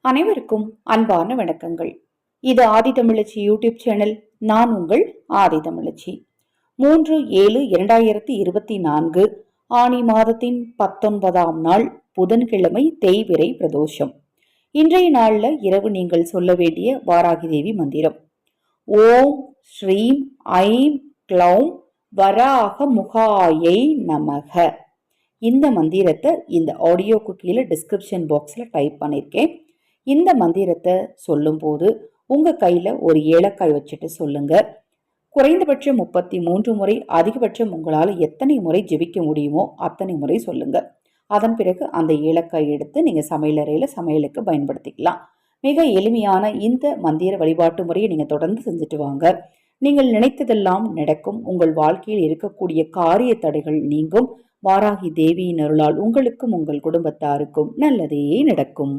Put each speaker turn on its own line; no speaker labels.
அனைவருக்கும் அன்பான வணக்கங்கள். இது ஆதிதமிழச்சி யூடியூப் சேனல். நான் உங்கள் ஆதிதமிழச்சி. 3/7/2024 ஆனி மாதத்தின் 19ஆம் நாள் புதன்கிழமை தேய்பிறை பிரதோஷம். இன்றைய நாள்ல இரவு நீங்கள் சொல்ல வேண்டிய வாராகி தேவி மந்திரம் ஓம் ஸ்ரீம் ஐம் க்ளௌம் வராக முகாயை நமக. இந்த மந்திரத்தை இந்த ஆடியோக்கு கீழே டிஸ்கிரிப்ஷன் பாக்ஸில் டைப் பண்ணியிருக்கேன். இந்த மந்திரத்தை சொல்லும்போது உங்கள் கையில் ஒரு ஏலக்காய் வச்சுட்டு சொல்லுங்க. குறைந்தபட்சம் 33 முறை, அதிகபட்சம் உங்களால் எத்தனை முறை ஜெபிக்க முடியுமோ அத்தனை முறை சொல்லுங்க. அதன் பிறகு அந்த ஏலக்காய் எடுத்து நீங்கள் சமையலறையில் சமையலுக்கு பயன்படுத்திக்கலாம். மிக எளிமையான இந்த மந்திர வழிபாட்டு முறையை நீங்கள் தொடர்ந்து செஞ்சுட்டு வாங்க. நீங்கள் நினைத்ததெல்லாம் நடக்கும். உங்கள் வாழ்க்கையில் இருக்கக்கூடிய காரிய தடைகள் நீங்கும். வாராகி தேவியின் அருளால் உங்களுக்கும் உங்கள் குடும்பத்தாருக்கும் நல்லதே நடக்கும்.